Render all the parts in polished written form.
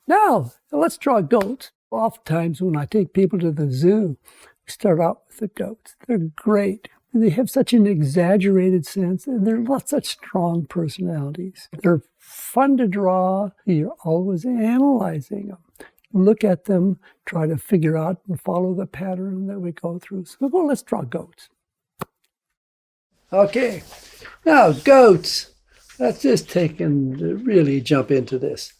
Now, let's draw goats. Oftentimes when I take people to the zoo, we start out with the goats. They're great. They have such an exaggerated sense, and they're such strong personalities. They're fun to draw. You're always analyzing them. Look at them, try to figure out and follow the pattern that we go through. So let's draw goats. Okay, now goats. Let's just take and really jump into this.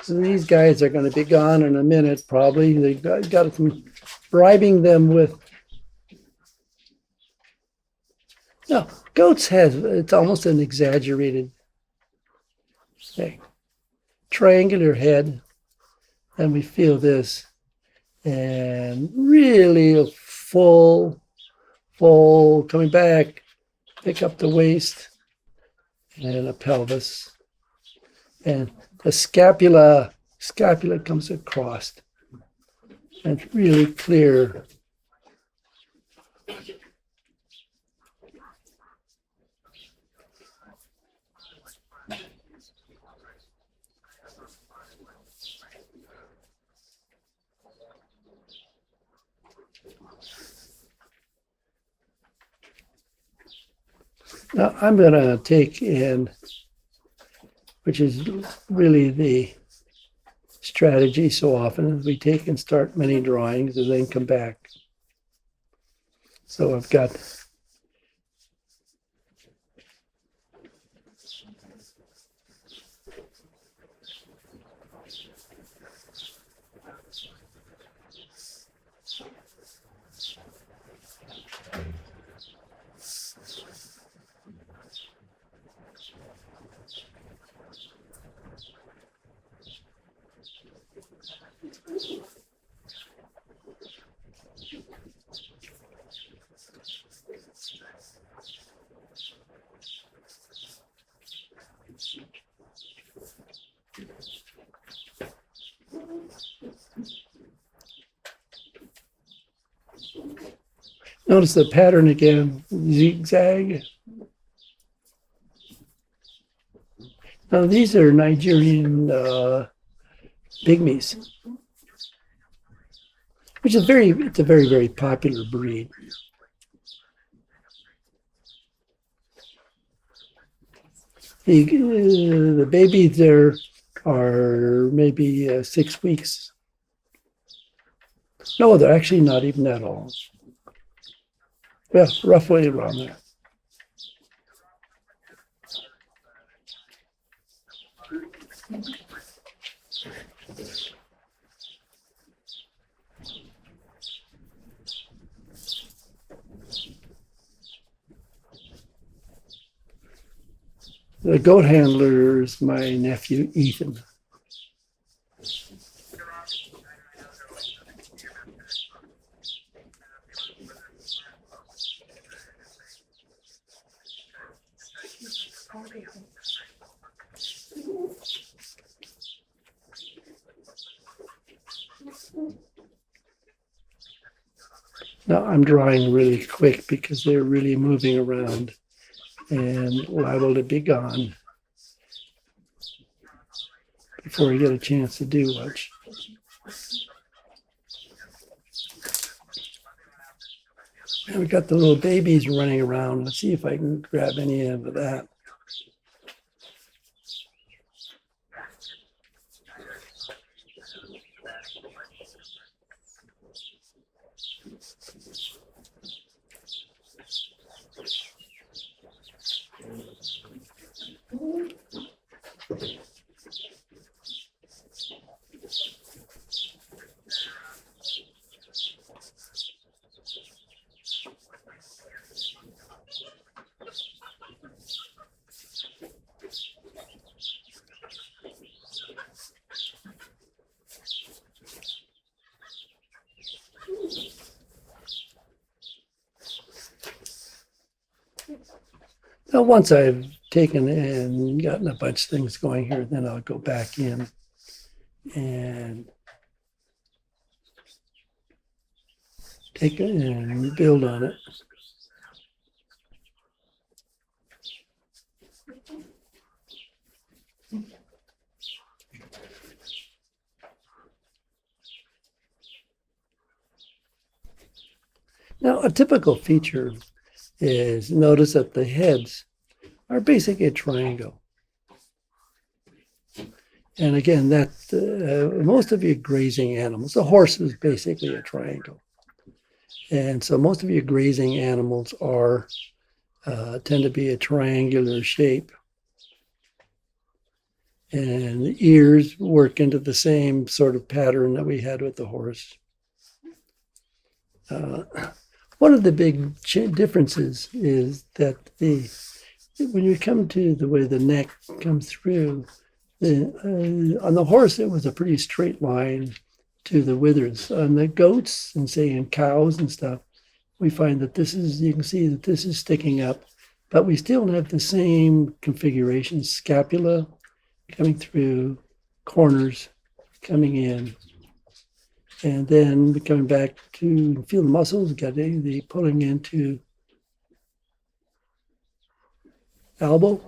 So these guys are going to be gone in a minute, probably. They got some bribing them with. No, goats it's almost an exaggerated thing. Triangular head, and we feel this, and really a full, coming back, pick up the waist, and a pelvis, and the scapula comes across, and it's really clear. Now I'm going to take in, which is really the strategy so often, we take and start many drawings and then come back. So I've got notice the pattern again, zigzag. Now these are Nigerian pygmies, which is it's a very, very popular breed. The babies there are maybe 6 weeks. No, they're actually not even that old. Yeah, roughly around there. The goat handler is my nephew, Ethan. Now I'm drawing really quick because they're really moving around and liable to be gone before we get a chance to do much. And we got the little babies running around. Let's see if I can grab any of that. Now, once I've taken and gotten a bunch of things going here, then I'll go back in and take it and build on it. Now, a typical feature is notice that the heads are basically a triangle. And again, that most of your grazing animals, the horse is basically a triangle. And so most of your grazing animals are tend to be a triangular shape. And the ears work into the same sort of pattern that we had with the horse. One of the big differences is that when you come to the way the neck comes through, on the horse it was a pretty straight line to the withers. On the goats and say in cows and stuff, we find that you can see that this is sticking up, but we still have the same configuration, scapula coming through, corners coming in, and then coming back to feel the muscles, getting the pulling into elbow,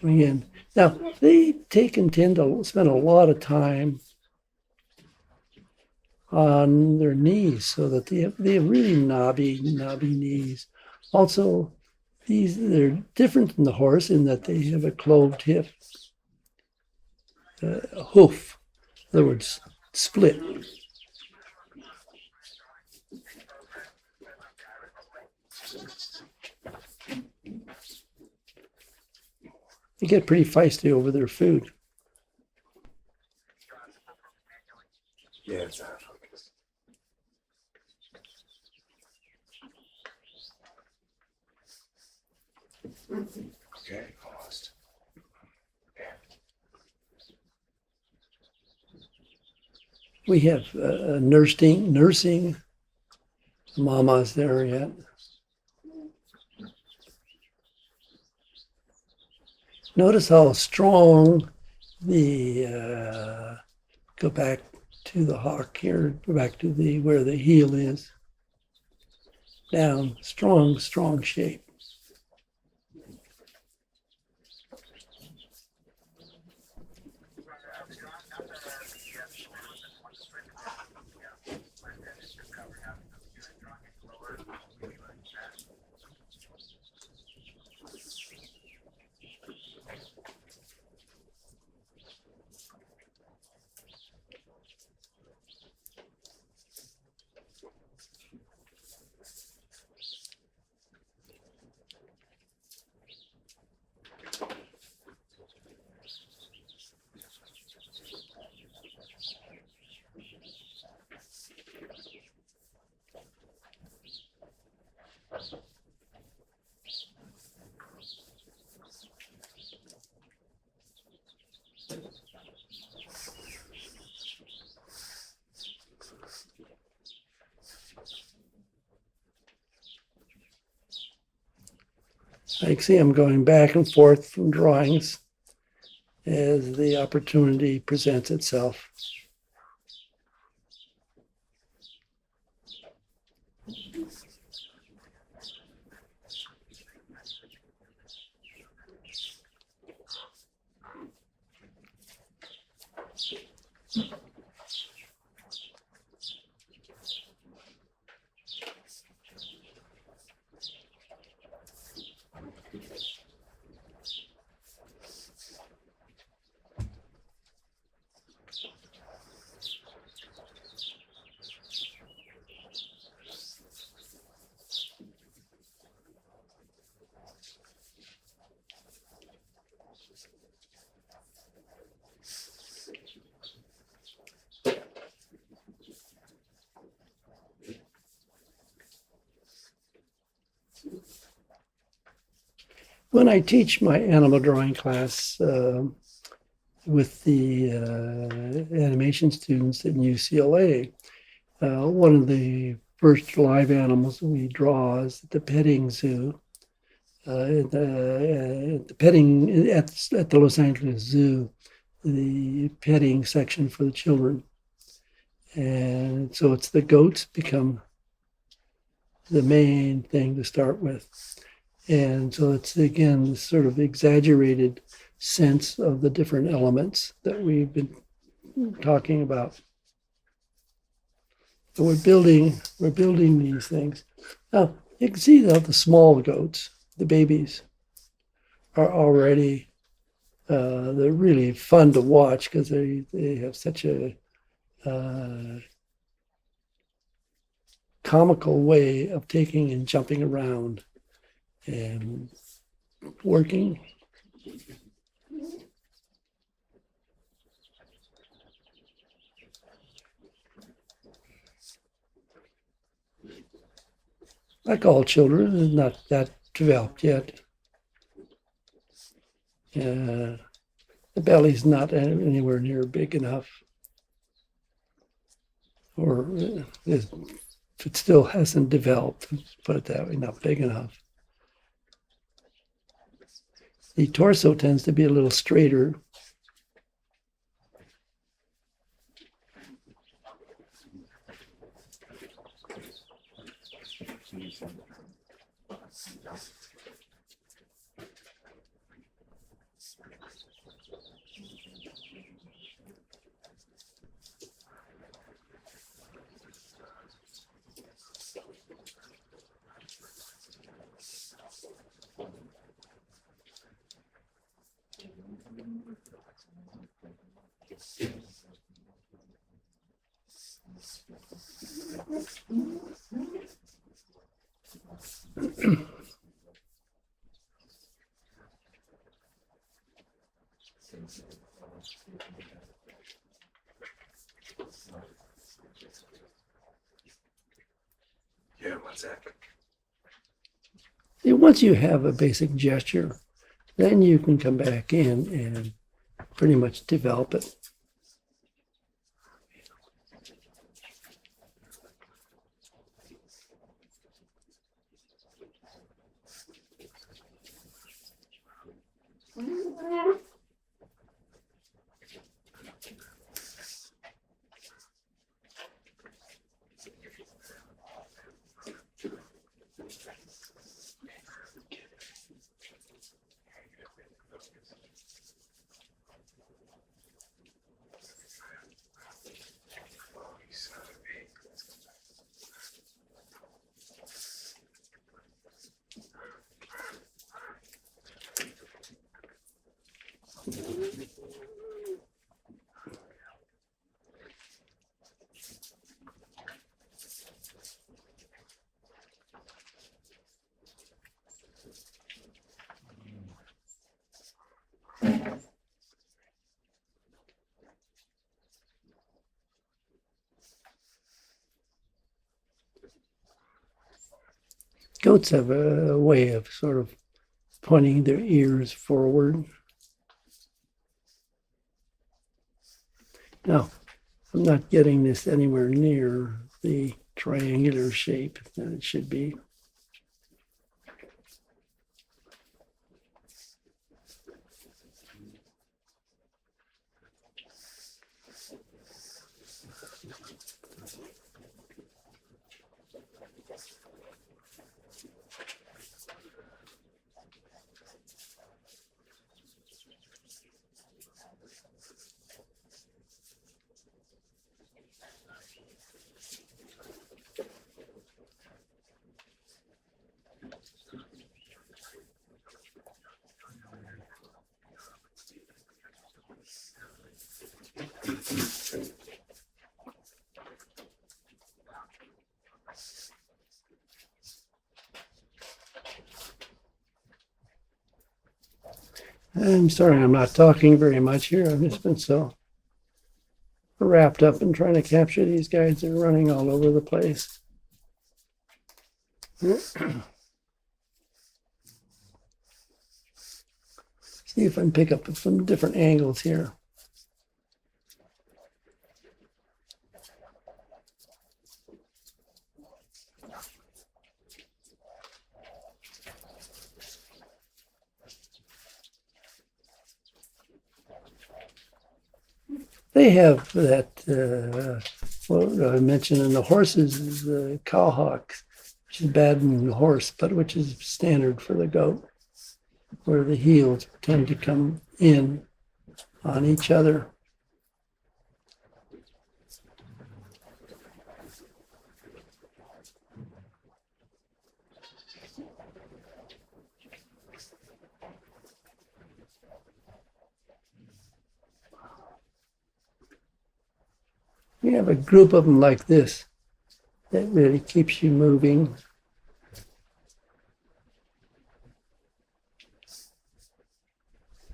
coming in. Now, they tend to spend a lot of time on their knees so that they have really knobby knees. Also, they're different from the horse in that they have a cloved hip, hoof, in other words, split. They get pretty feisty over their food. Yeah, it's okay, almost. We have nursing mamas there yet. Notice how strong go back to the hock here, go back to where the heel is. Down, strong shape. I see I'm going back and forth from drawings as the opportunity presents itself. When I teach my animal drawing class with the animation students at UCLA, one of the first live animals we draw is at the petting zoo. At the Los Angeles Zoo, the petting section for the children. And so it's the goats become the main thing to start with. And so it's, again, this sort of exaggerated sense of the different elements that we've been talking about. So we're building these things. Now you can see that the small goats, the babies, are already they're really fun to watch because they have such a comical way of taking and jumping around and working. Like all children, is not that developed yet. The belly's not anywhere near big enough, or it still hasn't developed, put it that way, not big enough. The torso tends to be a little straighter. Yeah, what's that? Once you have a basic gesture, then you can come back in and pretty much develop it. Goats have a way of sort of pointing their ears forward. Now, I'm not getting this anywhere near the triangular shape that it should be. I'm sorry I'm not talking very much here. I've just been so wrapped up in trying to capture these guys. They're running all over the place. See if I can pick up some different angles here. They have that, what I mentioned in the horses is the cowhawks, which is bad in the horse, but which is standard for the goat, where the heels tend to come in on each other. you have a group of them like this, that really keeps you moving.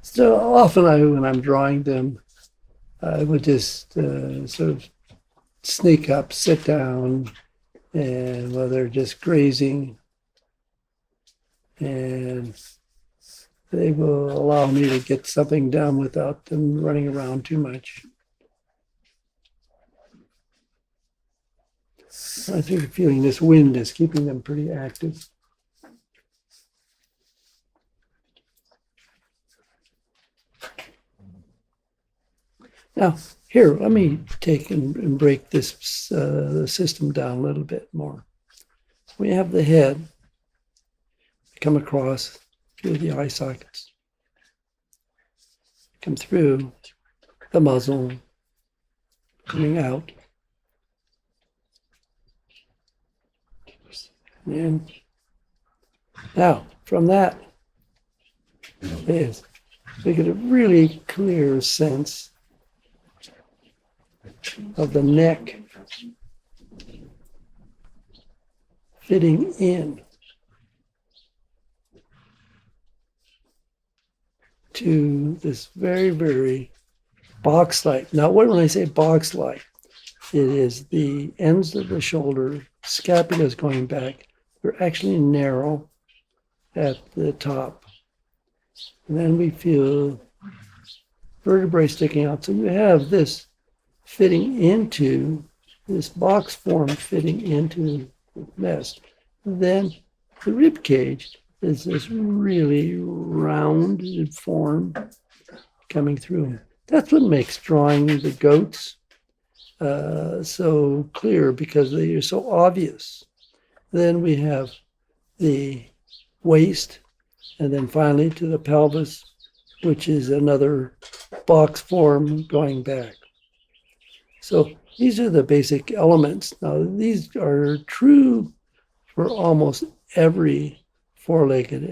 So often when I'm drawing them, I would just sort of sneak up, sit down, and while they're just grazing, and they will allow me to get something done without them running around too much. I think feeling this wind is keeping them pretty active. Now, here, let me take and break this system down a little bit more. We have the head come across through the eye sockets, come through the muzzle, coming out. And now, from that is we get a really clear sense of the neck fitting in to this very, very box-like. Now, when I say box-like, it is the ends of the shoulder, scapula is going back. They're actually narrow at the top. And then we feel vertebrae sticking out. So you have this fitting into, this box form fitting into the nest. Then the rib cage is this really rounded form coming through. That's what makes drawing the goats so clear, because they are so obvious. Then we have the waist, and then finally to the pelvis, which is another box form going back. So these are the basic elements. Now, these are true for almost every four-legged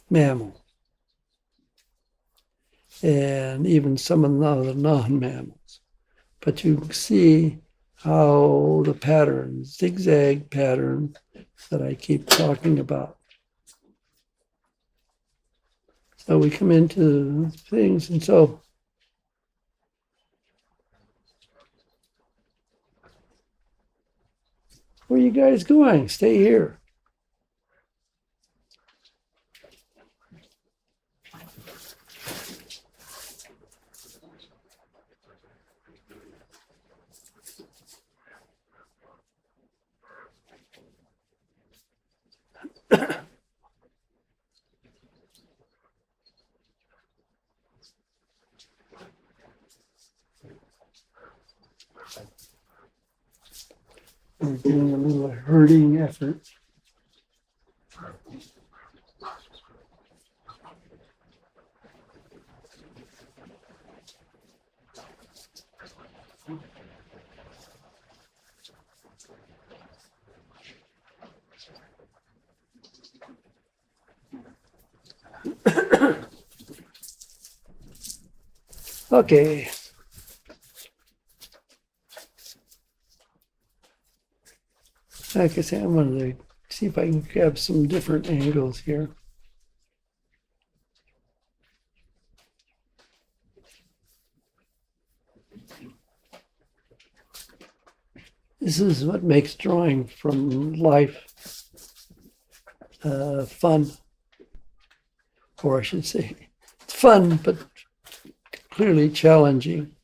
mammal, and even some of the non-mammals. But you see how the pattern, zigzag pattern that I keep talking about. So we come into things, and so where are you guys going? Stay here. We're doing a little herding effort. Okay. Like I said, I'm going to see if I can grab some different angles here. This is what makes drawing from life fun. Or I should say, it's fun, but clearly challenging.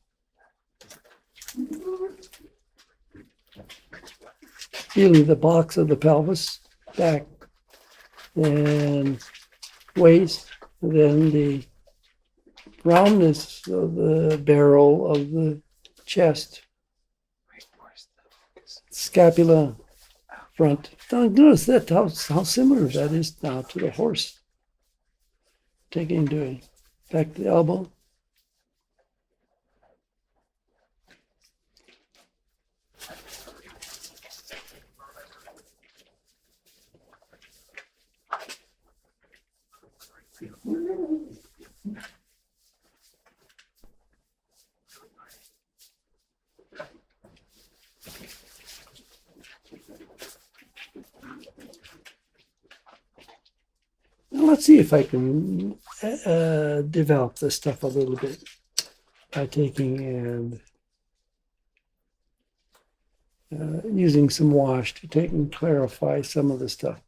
Feeling the box of the pelvis back, and waist, and then the roundness of the barrel of the chest, scapula, front. Now notice that how similar that is now to the horse. Taking doing back to the elbow. let's see if I can develop this stuff a little bit by taking and using some wash to take and clarify some of the stuff.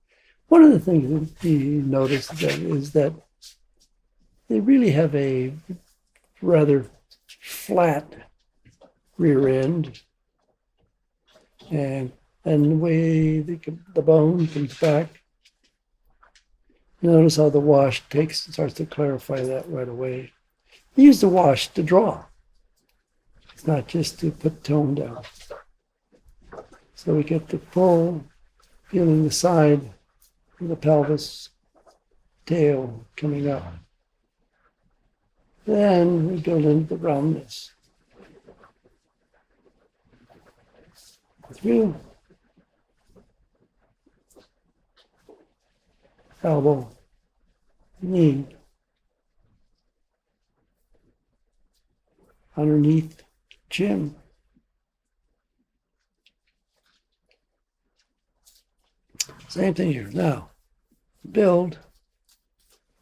One of the things that you notice then is that they really have a rather flat rear end, and the way the bone comes back. Notice how the wash starts to clarify that right away. Use the wash to draw. It's not just to put tone down. So we get the full feeling the side of the pelvis, tail coming up. Then we go into the roundness. Through elbow, knee, underneath chin. Same thing here. Now, build.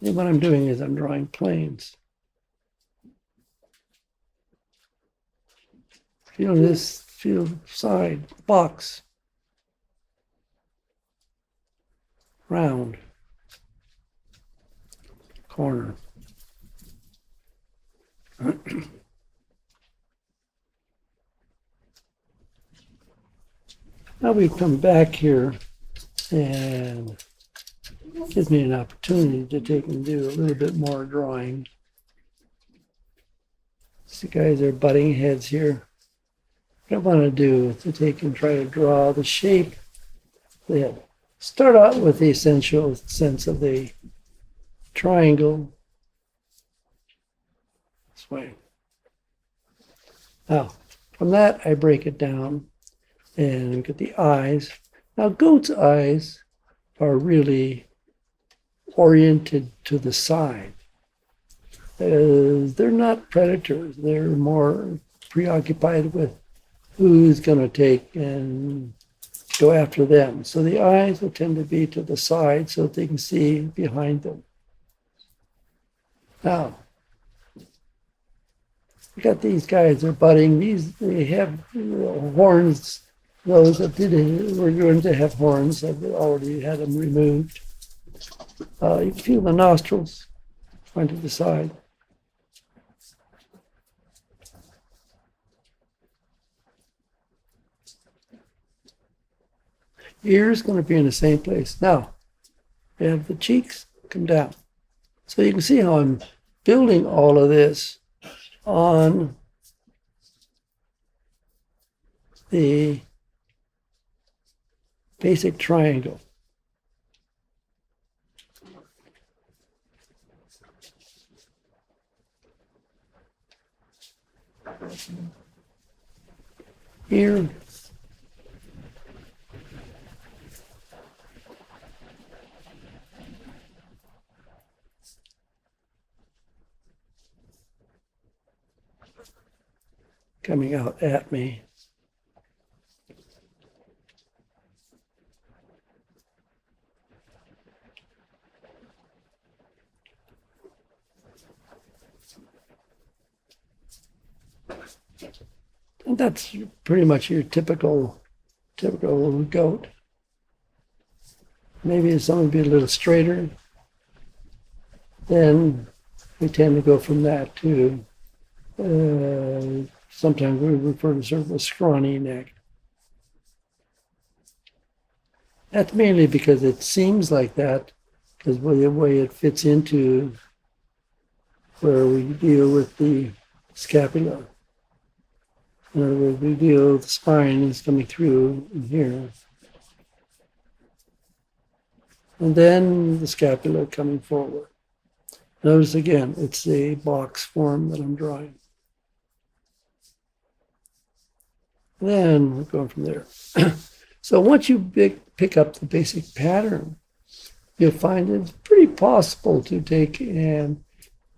And what I'm doing is I'm drawing planes. Feel this, feel side, box, round, corner. Now we come back here, and it gives me an opportunity to take and do a little bit more drawing. These guys are butting heads here. What I want to do is to take and try to draw the shape of the head. Start out with the essential sense of the triangle. This way. Now, from that, I break it down and get the eyes. Now, goat's eyes are really oriented to the side. They're not predators. They're more preoccupied with who's going to take and go after them. So the eyes will tend to be to the side so that they can see behind them. Now, we got these guys, they're butting. They have horns. Those that were going to have horns have already had them removed. You can feel the nostrils going to the side. Ears going to be in the same place. Now, we have the cheeks come down. So you can see how I'm building all of this on the basic triangle. Here, coming out at me. And that's pretty much your typical goat. Maybe some would be a little straighter. Then we tend to go from that to sometimes we refer to sort of a scrawny neck. That's mainly because it seems like that, because the way it fits into where we deal with the scapula. In other words, we deal with the spine is coming through in here. And then the scapula coming forward. Notice again, it's a box form that I'm drawing. Then we're going from there. So once you pick up the basic pattern, you'll find it's pretty possible to take and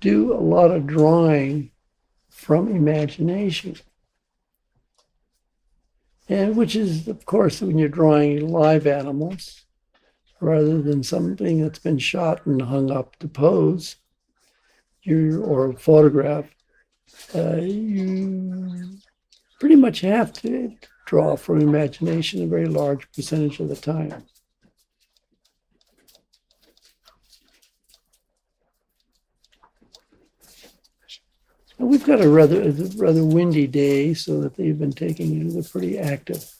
do a lot of drawing from imagination. And which is, of course, when you're drawing live animals, rather than something that's been shot and hung up to pose, or photographed. You pretty much have to draw from imagination a very large percentage of the time. We've got a rather windy day, so that they've been taking it. They're pretty active.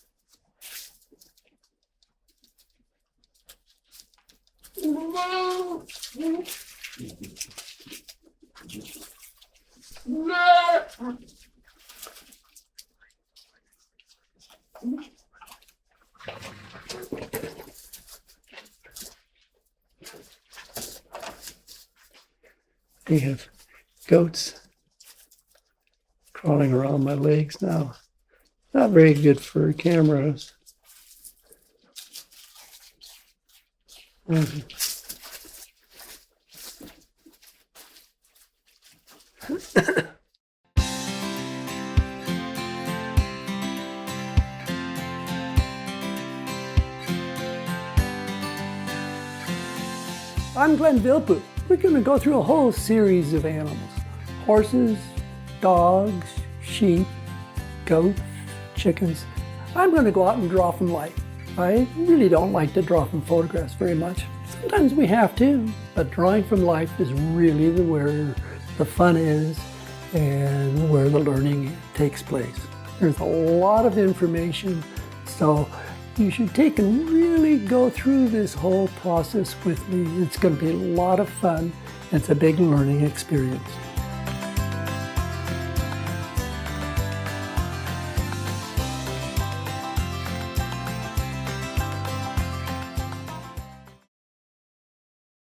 They have goats crawling around my legs now. Not very good for cameras. I'm Glenn Vilppu. We're going to go through a whole series of animals. Horses, dogs, sheep, goats, chickens. I'm going to go out and draw from life. I really don't like to draw from photographs very much. Sometimes we have to, but drawing from life is really where the fun is and where the learning takes place. There's a lot of information, so you should take and really go through this whole process with me. It's going to be a lot of fun. It's a big learning experience.